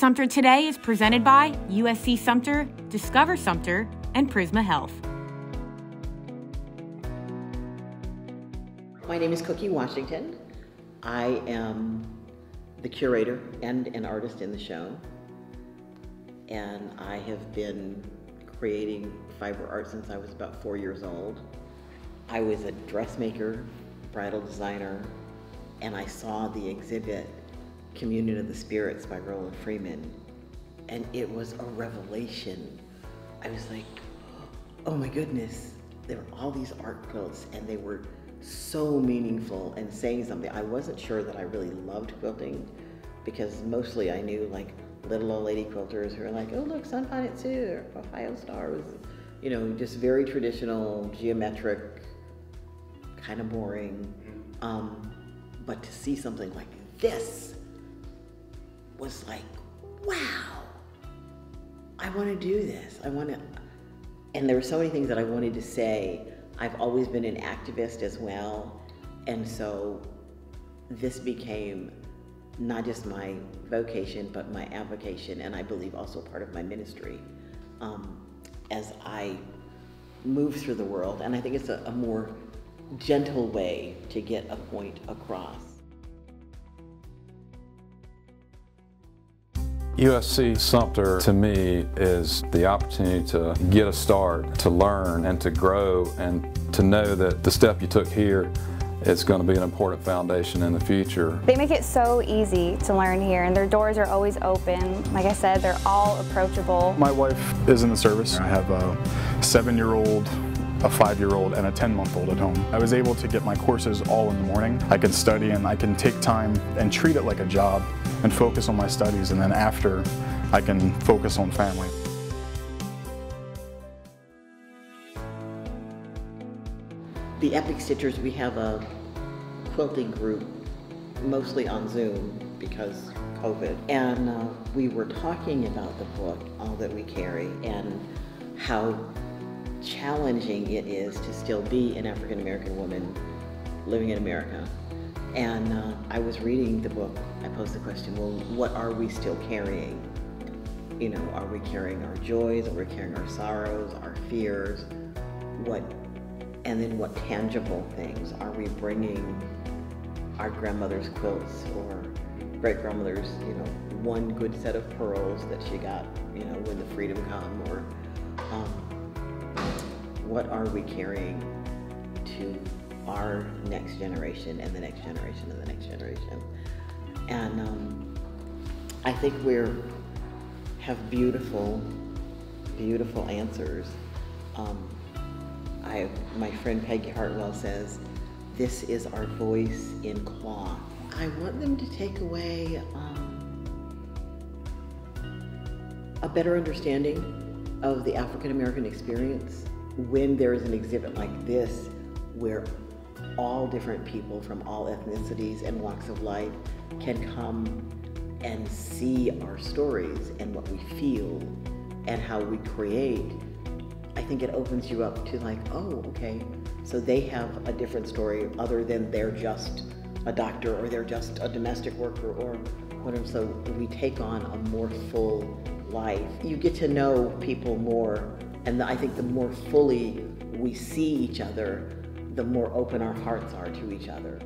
Sumter Today is presented by USC Sumter, Discover Sumter, and Prisma Health. My name is Cookie Washington. I am the curator and an artist in the show. And I have been creating fiber art since I was about 4 years old. I was a dressmaker, bridal designer, and I saw the exhibit Communion of the Spirits by Roland Freeman, and it was a revelation. I was like, oh my goodness, there were all these art quilts and they were so meaningful and saying something. I wasn't sure that I really loved quilting because mostly I knew like little old lady quilters who were like, oh look, Sunbonnet Sue, or Ohio Stars, you know, just very traditional, geometric, kind of boring. But to see something like this was like, wow, I want to do this. And there were so many things that I wanted to say. I've always been an activist as well. And so this became not just my vocation, but my avocation, and I believe also part of my ministry as I move through the world. And I think it's a more gentle way to get a point across. USC Sumter, to me, is the opportunity to get a start, to learn and to grow, and to know that the step you took here is going to be an important foundation in the future. They make it so easy to learn here, and their doors are always open. Like I said, they're all approachable. My wife is in the service. I have a 7-year-old, a 5-year-old, and a 10-month-old at home. I was able to get my courses all in the morning. I can study and I can take time and treat it like a job and focus on my studies, and then after I can focus on family. The Epic Stitchers, we have a quilting group, mostly on Zoom because COVID. And we were talking about the book, All That We Carry, and how challenging it is to still be an African-American woman living in America. And I was reading the book. I posed the question, well, what are we still carrying? You know, are we carrying our joys? Are we carrying our sorrows, our fears? And then what tangible things are we bringing our grandmother's quilts or great-grandmother's, you know, one good set of pearls that she got, you know, when the freedom come, or what are we carrying to our next generation and the next generation and the next generation? And I think have beautiful, beautiful answers. My friend Peggy Hartwell says, this is our voice in cloth. I want them to take away a better understanding of the African-American experience when there is an exhibit like this where all different people from all ethnicities and walks of life can come and see our stories and what we feel and how we create. I think it opens you up to like, oh, okay, so they have a different story other than they're just a doctor or they're just a domestic worker or whatever. So we take on a more full life. You get to know people more, and I think the more fully we see each other, the more open our hearts are to each other.